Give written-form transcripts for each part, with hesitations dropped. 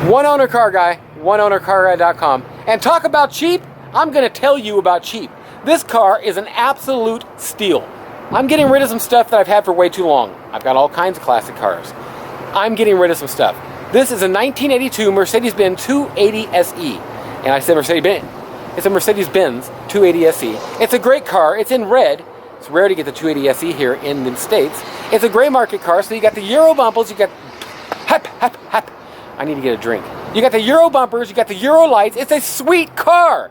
One owner car guy, oneownercarguy.com. And talk about cheap, I'm going to tell you about cheap. This car is an absolute steal. I'm getting rid of some stuff that I've had for way too long. I've got all kinds of classic cars. I'm getting rid of some stuff. This is a 1982 Mercedes-Benz 280 SE. And I said Mercedes-Benz. It's a Mercedes-Benz 280 SE. It's a great car. It's in red. It's rare to get the 280 SE here in the States. It's a gray market car, so you got the Euro bumpers, you got... Hep, hep, hep. I need to get a drink. You got the Euro bumpers, you got the Euro lights. It's a sweet car.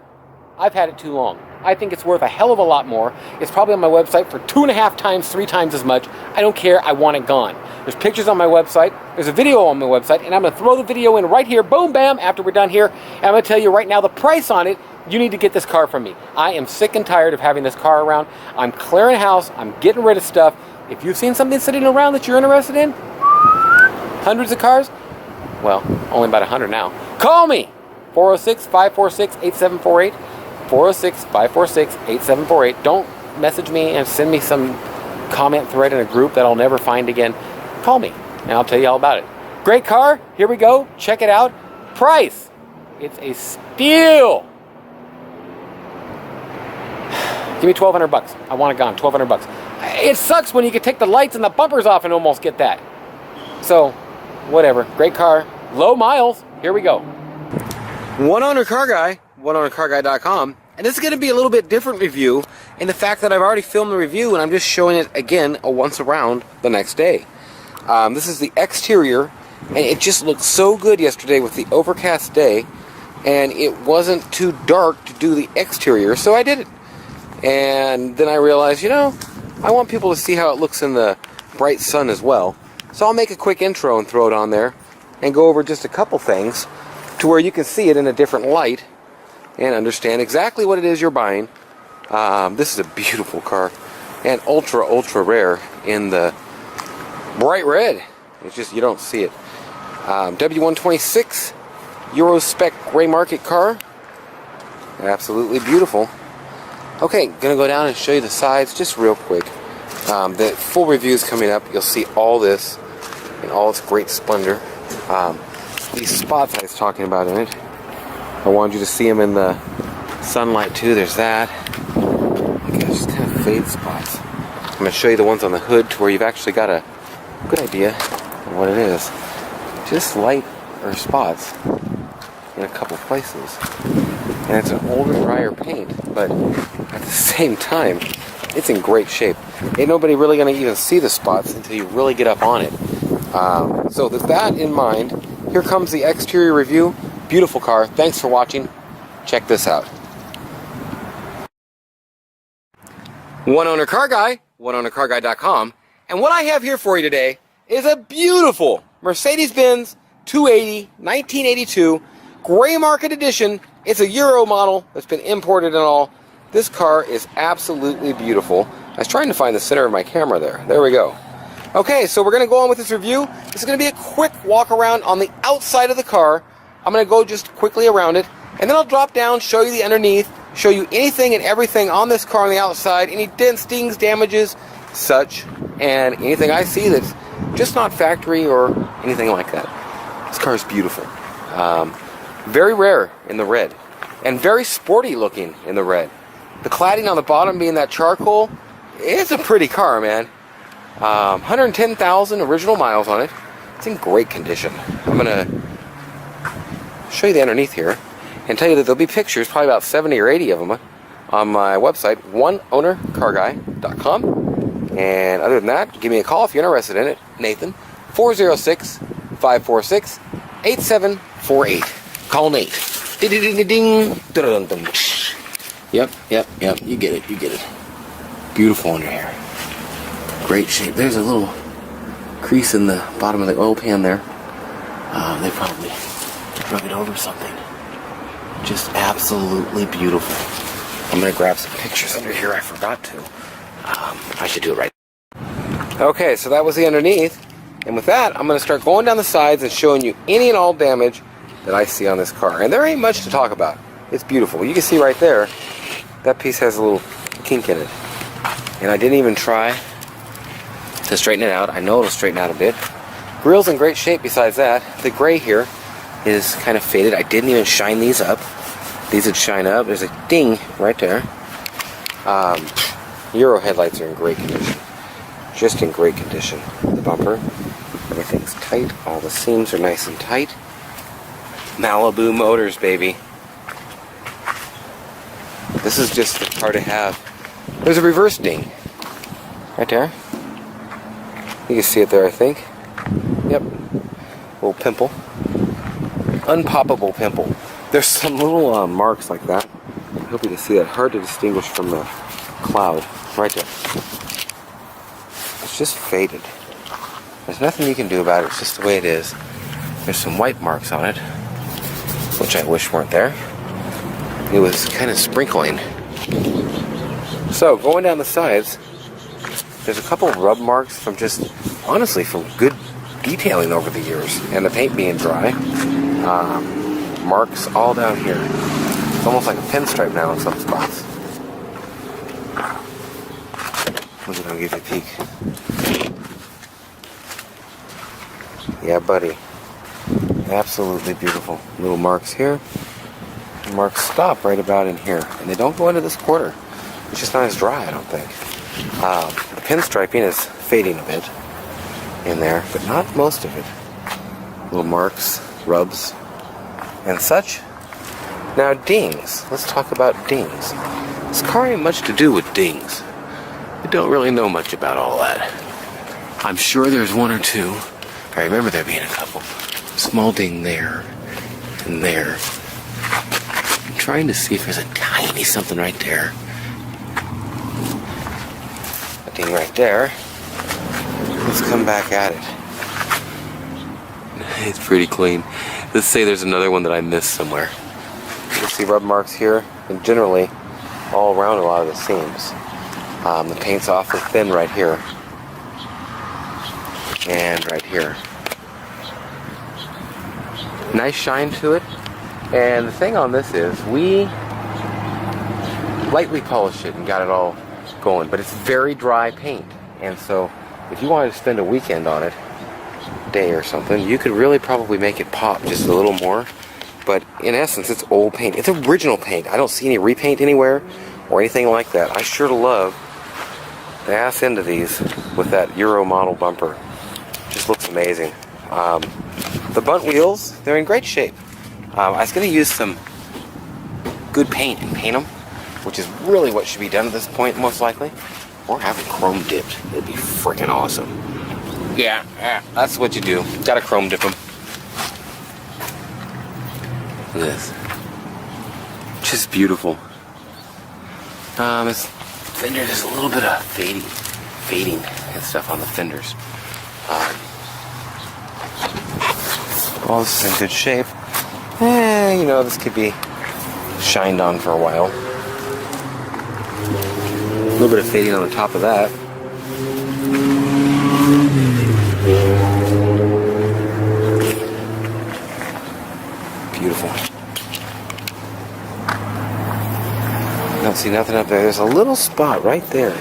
I've had it too long. I think it's worth a hell of a lot more. It's probably on my website for 2.5 times, 3 times as much. I don't care. I want it gone. There's pictures on my website. There's a video on my website, and I'm going to throw the video in right here, boom, bam, after we're done here. And I'm going to tell you right now the price on it. You need to get this car from me. I am sick and tired of having this car around. I'm clearing house. I'm getting rid of stuff. If you've seen something sitting around that you're interested in, hundreds of cars, well, only about 100 now. Call me, 406-546-8748. 406-546-8748. Don't message me and send me some comment thread in a group that I'll never find again. Call me, and I'll tell you all about it. Great car. Here we go. Check it out. Price. It's a steal. Give me $1,200. I want it gone. $1,200. It sucks when you can take the lights and the bumpers off and almost get that. So, whatever. Great car. Low miles. Here we go. One owner car guy. oneownercarguy.com, and this is going to be a little bit different review in the fact that I've already filmed the review and I'm just showing it again a once around the next day. This is the exterior, and it just looked so good yesterday with the overcast day, and it wasn't too dark to do the exterior, so I did it. And then I realized, you know, I want people to see how it looks in the bright sun as well, so I'll make a quick intro and throw it on there and go over just a couple things to where you can see it in a different light and understand exactly what it is you're buying. This is a beautiful car, and ultra rare in the bright red. It's just, you don't see it. W126 Euro spec gray market car. Absolutely beautiful. Okay, gonna go down and show you the sides just real quick. The full review is coming up. You'll see all this in all its great splendor. These spots I was talking about in it, I wanted you to see them in the sunlight too. There's that. Okay, just kind of fade spots. I'm going to show you the ones on the hood to where you've actually got a good idea of what it is. Just light or spots in a couple places. And it's an older, drier paint, but at the same time, it's in great shape. Ain't nobody really going to even see the spots until you really get up on it. So with that in mind, here comes the exterior review. Beautiful car. Thanks for watching. Check this out. One owner car guy, oneownercarguy.com. And what I have here for you today is a beautiful Mercedes-Benz 280 1982 gray market edition. It's a Euro model that's been imported and all. This car is absolutely beautiful. I was trying to find the center of my camera there. There we go. Okay, so we're going to go on with this review. This is going to be a quick walk around on the outside of the car. I'm going to go just quickly around it, and then I'll drop down, show you the underneath, show you anything and everything on this car on the outside, any dents, stings, damages, such, and anything I see that's just not factory or anything like that. This car is beautiful. Very rare in the red, and very sporty looking in the red. The cladding on the bottom being that charcoal, it's a pretty car, man. 110,000 original miles on it. It's in great condition. I'm going to show you the underneath here and tell you that there'll be pictures, probably about 70 or 80 of them, on my website, oneownercarguy.com. And other than that, give me a call if you're interested in it. Nathan, 406-546-8748. Call Nate. Ding-ding-ding-ding. Yep. You get it. Beautiful under here. Great shape. There's a little crease in the bottom of the oil pan there. They probably rub it over something. Just absolutely beautiful. I'm going to grab some pictures under here. I forgot to. I should do it right. Okay, so that was the underneath. And with that, I'm going to start going down the sides and showing you any and all damage that I see on this car. And there ain't much to talk about. It's beautiful. You can see right there, that piece has a little kink in it. And I didn't even try to straighten it out. I know it'll straighten out a bit. Grill's in great shape besides that. The gray here is kind of faded. I didn't even shine these up. These would shine up. There's a ding right there. Euro headlights are in great condition. Just in great condition. The bumper, everything's tight. All the seams are nice and tight. Malibu Motors, baby. This is just the car to have. There's a reverse ding. Right there. You can see it there, I think. Yep. Little pimple. Unpoppable pimple. There's some little marks like that. I hope you can see that. Hard to distinguish from the cloud. Right there. It's just faded. There's nothing you can do about it. It's just the way it is. There's some white marks on it, which I wish weren't there. It was kind of sprinkling. So, going down the sides, there's a couple of rub marks from just, honestly, from good detailing over the years. And the paint being dry. Marks all down here. It's almost like a pinstripe now in some spots. Look at I'll give you a peek. Yeah, buddy. Absolutely beautiful. Little marks here. Marks stop right about in here. And they don't go into this quarter. It's just not as dry, I don't think. The pinstriping is fading a bit in there, but not most of it. Little marks, rubs, and such. Now, dings. Let's talk about dings. This car ain't much to do with dings. I don't really know much about all that. I'm sure there's one or two. I remember there being a couple. Small ding there and there. I'm trying to see if there's a tiny something right there. A ding right there. Let's come back at it. It's pretty clean. Let's say there's another one that I missed somewhere. You can see rub marks here, and generally all around a lot of the seams. The paint's awfully thin right here. And right here. Nice shine to it. And the thing on this is, we lightly polished it and got it all going. But it's very dry paint. And so, if you wanted to spend a weekend on it, day or something, you could really probably make it pop just a little more. But in essence, it's old paint. It's original paint. I don't see any repaint anywhere or anything like that. I sure love the ass end of these with that Euro model bumper. Just looks amazing. The bunt wheels, they're in great shape. I was going to use some good paint and paint them, which is really what should be done at this point, most likely. Or have it chrome dipped. It'd be freaking awesome. Yeah, that's what you do. Gotta chrome dip them. Look at this. Just beautiful. This fender, there's a little bit of fading and stuff on the fenders. All this is in good shape. You know, this could be shined on for a while. A little bit of fading on the top of that. Beautiful. Don't see nothing up there. There's a little spot right there,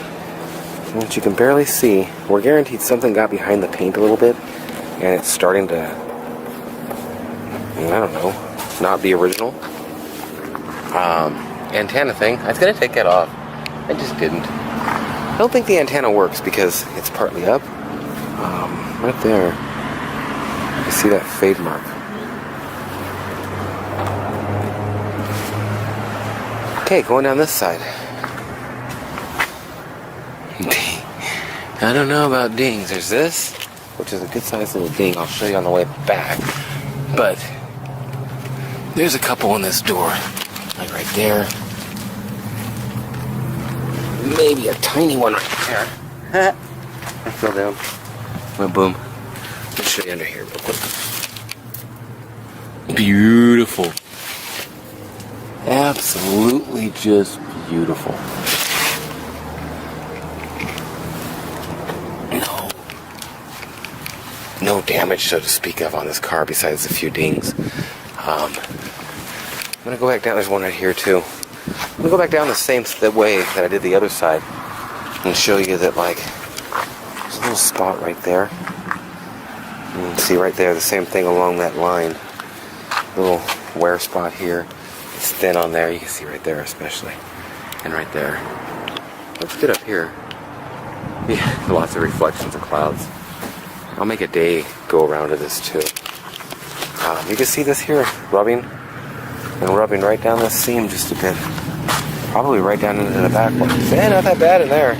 which you can barely see. We're guaranteed something got behind the paint a little bit, and it's starting to, I don't know, not be original. Antenna thing. I was going to take that off. I just didn't. I don't think the antenna works because it's partly up. Right there. You see that fade mark. Okay, going down this side. I don't know about dings. There's this, which is a good sized little ding. I'll show you on the way back. But there's a couple on this door. Like right there. Maybe a tiny one right there. I fell down. Well, boom. Let me show you under here real quick. Beautiful. Absolutely just beautiful. No damage, so to speak of, on this car besides a few dings. I'm going to go back down. There's one right here, too. I'm going to go back down the way that I did the other side and show you that, like, there's a little spot right there. You can see right there the same thing along that line. little wear spot here. It's thin on there. You can see right there especially. And right there. Looks good up here. Yeah, lots of reflections of clouds. I'll make a day go around to this too. You can see this here rubbing and rubbing right down this seam just a bit. Probably right down into the back one. Yeah, not that bad in there.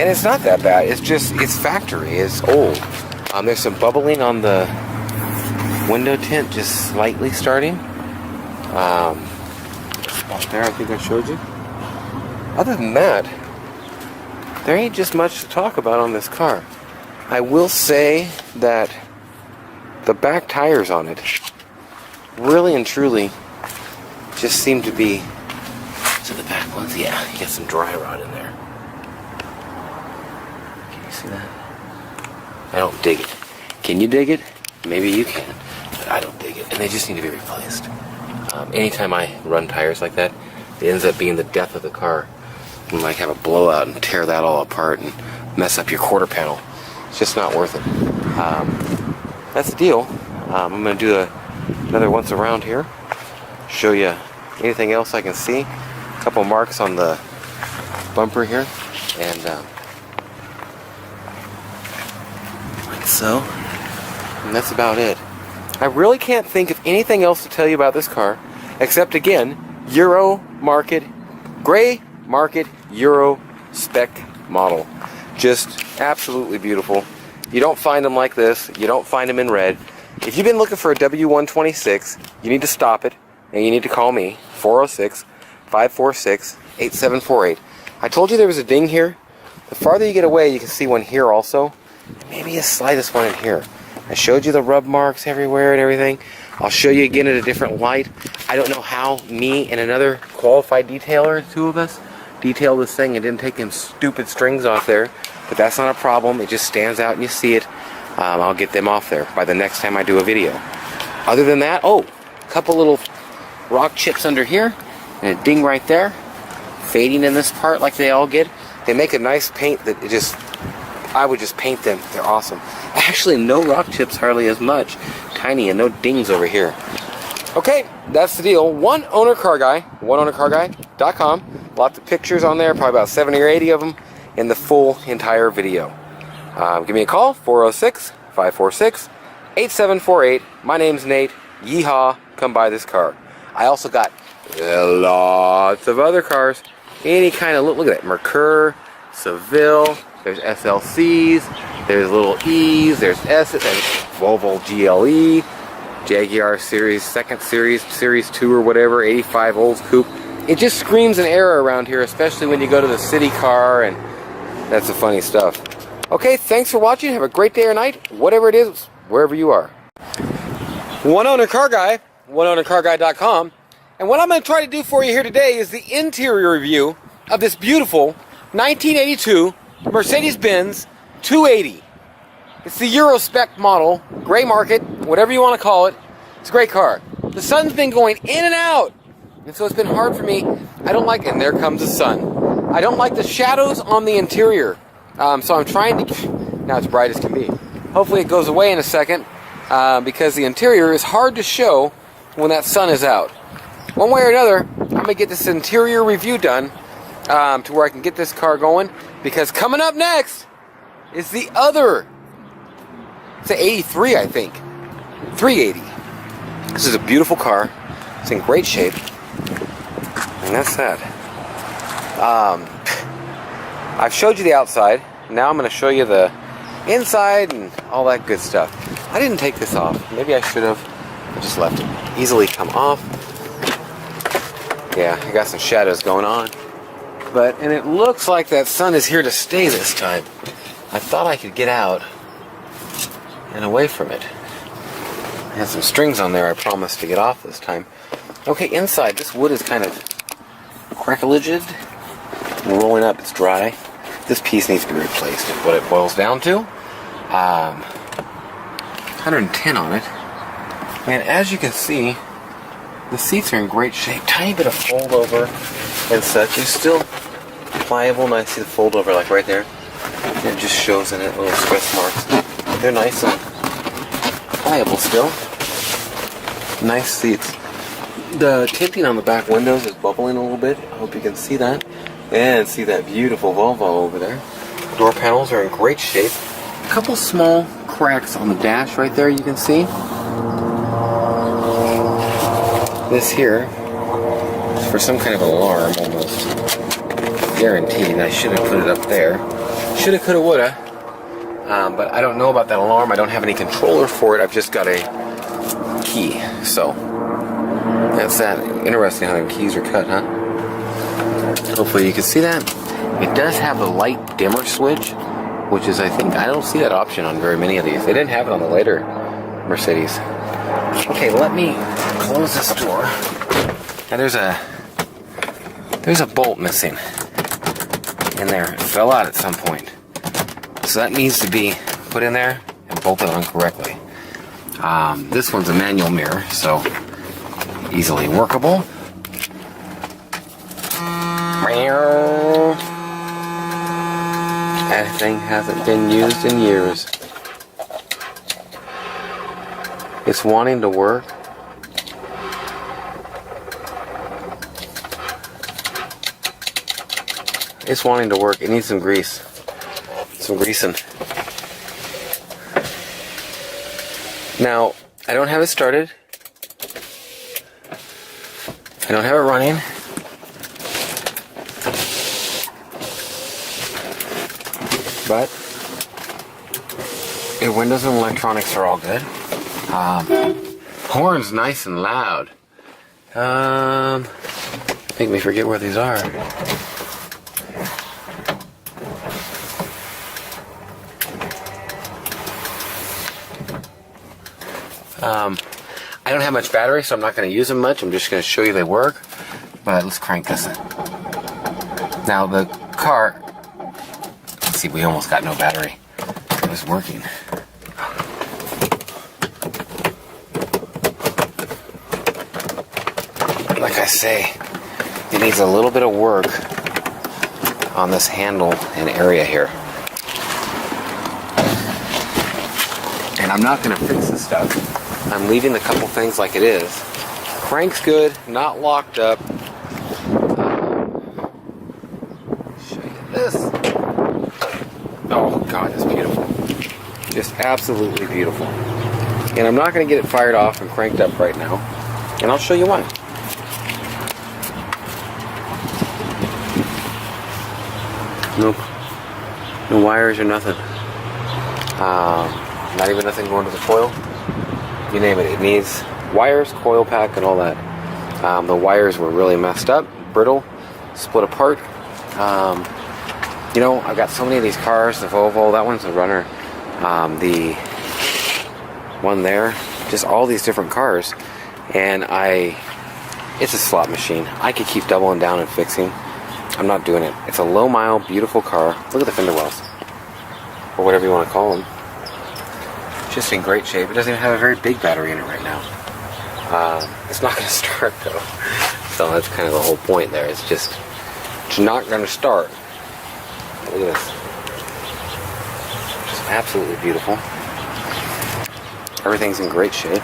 And it's not that bad. It's just, it's factory. It's old. There's some bubbling on the window tint, just slightly starting. Spot there, I think I showed you. Other than that, there ain't just much to talk about on this car. I will say that the back tires on it really and truly just seem to be, so the back ones, yeah, you got some dry rot in there. Can you see that? I don't dig it. Can you dig it? Maybe you can, but I don't dig it, and they just need to be replaced. Anytime I run tires like that, it ends up being the death of the car. You might have a blowout and tear that all apart and mess up your quarter panel. It's just not worth it. That's the deal. I'm going to do another once around here. Show you anything else I can see. A couple marks on the bumper here. And like so. And that's about it. I really can't think of anything else to tell you about this car. Except again, Euro market, gray market Euro spec model. Just absolutely beautiful. You don't find them like this. You don't find them in red. If you've been looking for a W126, you need to stop it and you need to call me, 406-546-8748. I told you there was a ding here. The farther you get away, you can see one here also. Maybe a slightest one in here. I showed you the rub marks everywhere and everything. I'll show you again at a different light. I don't know how me and another qualified detailer, two of us, detailed this thing and didn't take them stupid strings off there. But that's not a problem. It just stands out and you see it. I'll get them off there by the next time I do a video. Other than that, oh, a couple little rock chips under here and a ding right there. Fading in this part like they all get. They make a nice paint that it just, I would just paint them. They're awesome. Actually, no rock chips hardly as much. Tiny and no dings over here. Okay, that's the deal. One owner car guy, oneownercarguy.com. Lots of pictures on there, probably about 70 or 80 of them in the full entire video. Give me a call, 406-546-8748. My name's Nate. Yeehaw, come buy this car. I also got lots of other cars. Any kind of, look at that, Mercure, Seville, there's SLCs, there's little E's, there's S's, there's Volvo GLE, Jaguar Series, second Series, Series 2 or whatever, 85 Olds Coupe. It just screams an era around here, especially when you go to the city car, and that's the funny stuff. Okay, thanks for watching. Have a great day or night, whatever it is, wherever you are. One Owner Car Guy, oneownercarguy.com. And what I'm going to try to do for you here today is the interior review of this beautiful 1982 Mercedes-Benz 280. It's the Euro spec model, gray market, whatever you want to call it. It's a great car. The sun's been going in and out, and so it's been hard for me. I don't like it. And there comes the sun. I don't like the shadows on the interior. So I'm trying to, now it's bright as can be. Hopefully it goes away in a second because the interior is hard to show when that sun is out. One way or another, I'm going to get this interior review done to where I can get this car going, because coming up next is the other, it's an 83 I think, 380. This is a beautiful car. It's in great shape. And that's that. I've showed you the outside. Now I'm going to show you the inside and all that good stuff. I didn't take this off. Maybe I should have. I just left it. Easily come off. Yeah, I got some shadows going on. And it looks like that sun is here to stay this time. I thought I could get out and away from it. I had some strings on there I promised to get off this time. Okay, inside, this wood is kind of crackleaged. Rolling up, it's dry. This piece needs to be replaced, is what it boils down to. 110 on it. And as you can see, the seats are in great shape. Tiny bit of fold over and such. It's still pliable, and I see the fold over like right there. It just shows in it little stress marks. They're nice and pliable still. Nice seats. The tinting on the back windows is bubbling a little bit. I hope you can see that. And see that beautiful Volvo over there. Door panels are in great shape. A couple small cracks on the dash right there you can see. This here is for some kind of alarm almost. Guaranteed. I should have put it up there. Shoulda, coulda, woulda. But I don't know about that alarm. I don't have any controller for it. I've just got a key. So that's that. Interesting how the keys are cut, huh? Hopefully you can see that. It does have the light dimmer switch, which is, I think, I don't see that option on very many of these. They didn't have it on the later Mercedes. Okay, let me close this door. Now there's a bolt missing in there. It fell out at some point. So that needs to be put in there and bolted on correctly. This one's a manual mirror, so easily workable. That thing hasn't been used in years. It's wanting to work. It's wanting to work. It needs some grease. Some greasing. Now, I don't have it started. I don't have it running. But the windows and electronics are all good. Horn's nice and loud. Make me forget where these are. I don't have much battery, so I'm not going to use them much. I'm just going to show you they work. But let's crank this in. Now the car, let's see, we almost got no battery. It was working. Like I say, it needs a little bit of work on this handle and area here. And I'm not going to fix this stuff. I'm leaving a couple things like it is. Crank's good, not locked up. Show you this. Oh God, it's beautiful. Just absolutely beautiful. And I'm not going to get it fired off and cranked up right now. And I'll show you why. Nope. No wires or nothing. Not even nothing going to the coil. You name it. It needs wires, coil pack, and all that. The wires were really messed up, brittle, split apart. You know, I've got so many of these cars. The Volvo, that one's a runner. The one there, just all these different cars. And it's a slot machine. I could keep doubling down and fixing. I'm not doing it. It's a low mile, beautiful car. Look at the fender wells. Or whatever you want to call them. Just in great shape. It doesn't even have a very big battery in it right now. It's not going to start though. So that's kind of the whole point there. It's not going to start. Look at this. Just absolutely beautiful. Everything's in great shape.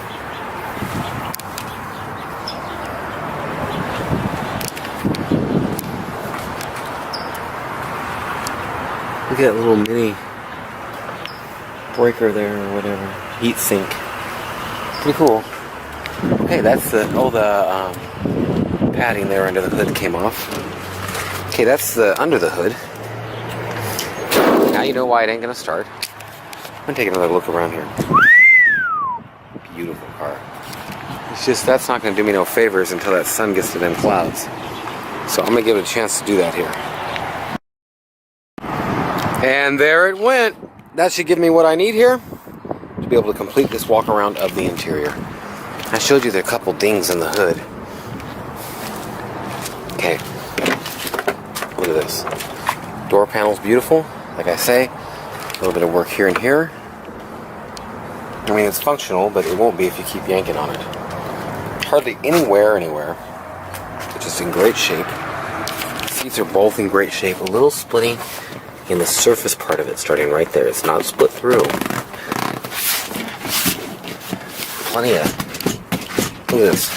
Look at that little mini breaker there or whatever. Heat sink. Pretty cool. Okay, that's the padding there under the hood came off. Okay, that's the under the hood. Now you know why it ain't gonna start. I'm gonna take another look around here. Beautiful car. It's just, that's not gonna do me no favors until that sun gets to them clouds. So I'm gonna give it a chance to do that here. And there it went. That should give me what I need here to be able to complete this walk around of the interior. I showed you the couple dings in the hood. Okay, look at this. Door panel's beautiful. Like I say, a little bit of work here and here. I mean, it's functional, but it won't be if you keep yanking on it. Hardly anywhere. It's just in great shape. Seats are both in great shape. A little splitting in the surface part of it, starting right there. It's not split through. Plenty Look at this.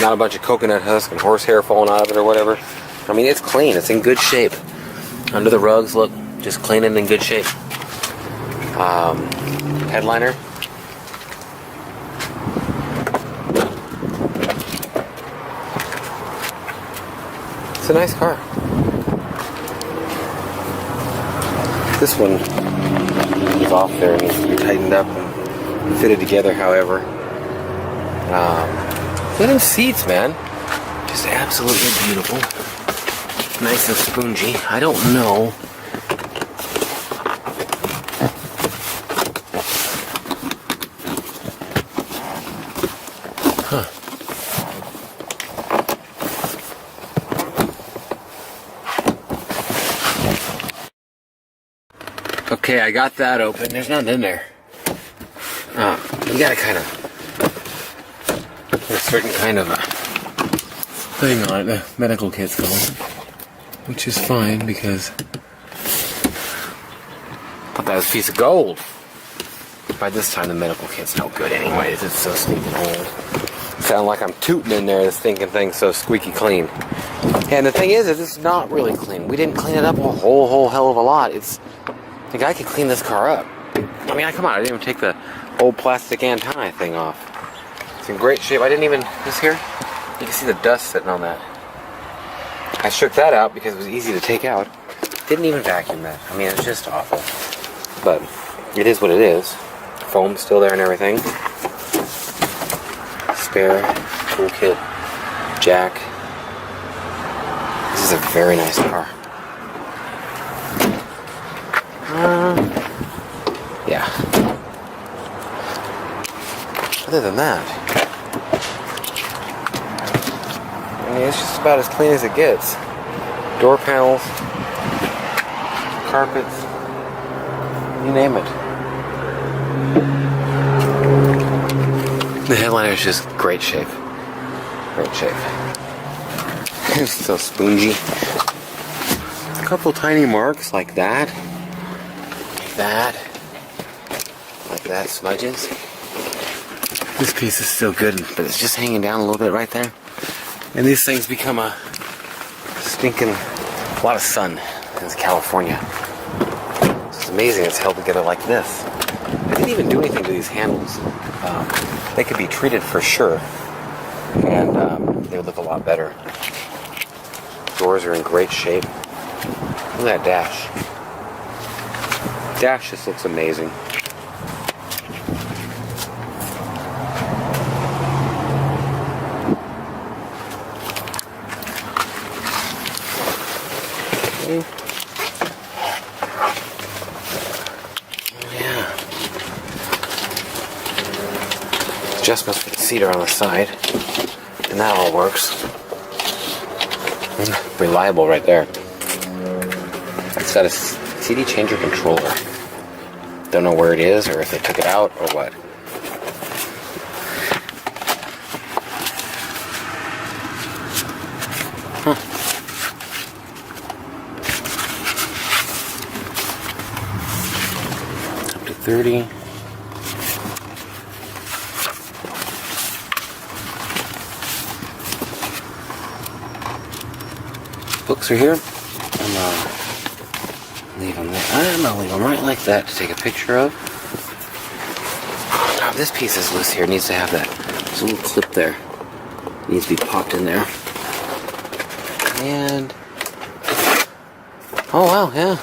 Not a bunch of coconut husk and horsehair falling out of it or whatever. I mean, it's clean. It's in good shape. Under the rugs, look, just clean and in good shape. Headliner. It's a nice car. This one is off there and needs to be tightened up and fitted together, however. Wooden seats, man. Just absolutely beautiful. Nice and spongy. I don't know. Huh. Okay, I got that open. There's nothing in there. You gotta kind of put a certain kind of a thing on it, the medical kit's called, which is fine because I thought that was a piece of gold. By this time, the medical kit's no good anyway. It's so stinking old. Sound like I'm tooting in there. This stinking thing's so squeaky clean. And the thing is, it's not really clean. We didn't clean it up a whole hell of a lot. The guy could clean this car up. I mean, come on, I didn't even take the old plastic antenna thing off. It's in great shape. I didn't even, this here, you can see the dust sitting on that. I shook that out because it was easy to take out. Didn't even vacuum that. I mean, it's just awful. But it is what it is. Foam's still there and everything. Spare, toolkit, jack. This is a very nice car. Yeah. Other than that, I mean, it's just about as clean as it gets. Door panels, carpets, you name it. The headliner is just great shape. Great shape. It's so spongy. A couple tiny marks like that. Like that, smudges. This piece is still good, but it's just hanging down a little bit right there. And these things become a stinking lot of sun in California. It's amazing it's held together like this. I didn't even do anything to these handles. They could be treated for sure, and they would look a lot better. Doors are in great shape. Look at that dash. Dash just looks amazing. Okay. Yeah. Adjustments for the seat are on the side, and that all works. Reliable right there. It's got a CD changer controller. Don't know where it is or if they took it out or what. Huh. Up to 30. Books are here. Leave them there. I'm gonna leave them right like that to take a picture of. Oh, this piece is loose here. It needs to have that. There's a little clip there. It needs to be popped in there. And oh wow, yeah.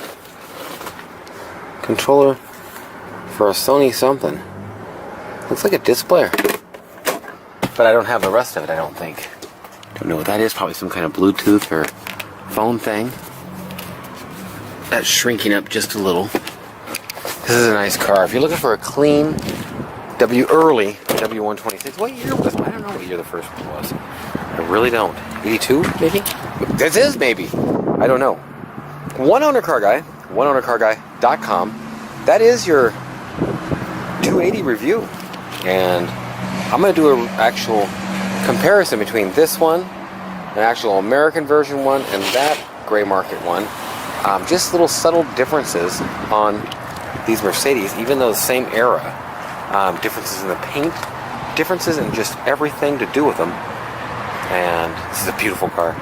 Controller for a Sony something. Looks like a disc player. But I don't have the rest of it, I don't think. Don't know what that is. Probably some kind of Bluetooth or phone thing. That's shrinking up just a little. This is a nice car. If you're looking for a clean early W126, what year was it? I don't know what year the first one was. I really don't. 82, maybe? This is maybe. I don't know. One Owner Car Guy, oneownercarguy.com. That is your 280 review. And I'm going to do an actual comparison between this one, an actual American version one, and that gray market one. Just little subtle differences on these Mercedes, even though the same era. Differences in the paint, differences in just everything to do with them. And this is a beautiful car.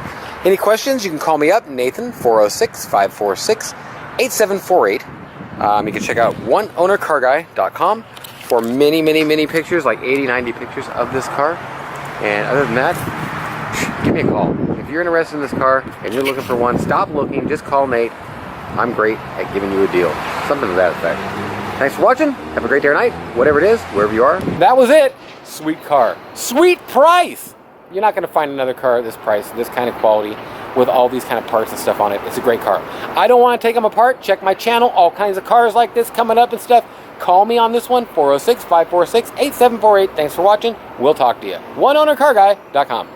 Any questions, you can call me up, Nathan, 406-546-8748. You can check out oneownercarguy.com for many pictures, like 80, 90 pictures of this car. And other than that, give me a call. If you're interested in this car and you're looking for one, stop looking, just call Nate. I'm great at giving you a deal. Something to that effect. Thanks for watching. Have a great day or night, whatever it is, wherever you are. That was it. Sweet car. Sweet price! You're not going to find another car at this price, this kind of quality, with all these kind of parts and stuff on it. It's a great car. I don't want to take them apart. Check my channel. All kinds of cars like this coming up and stuff. Call me on this one, 406-546-8748. Thanks for watching. We'll talk to you. OneOwnerCarGuy.com.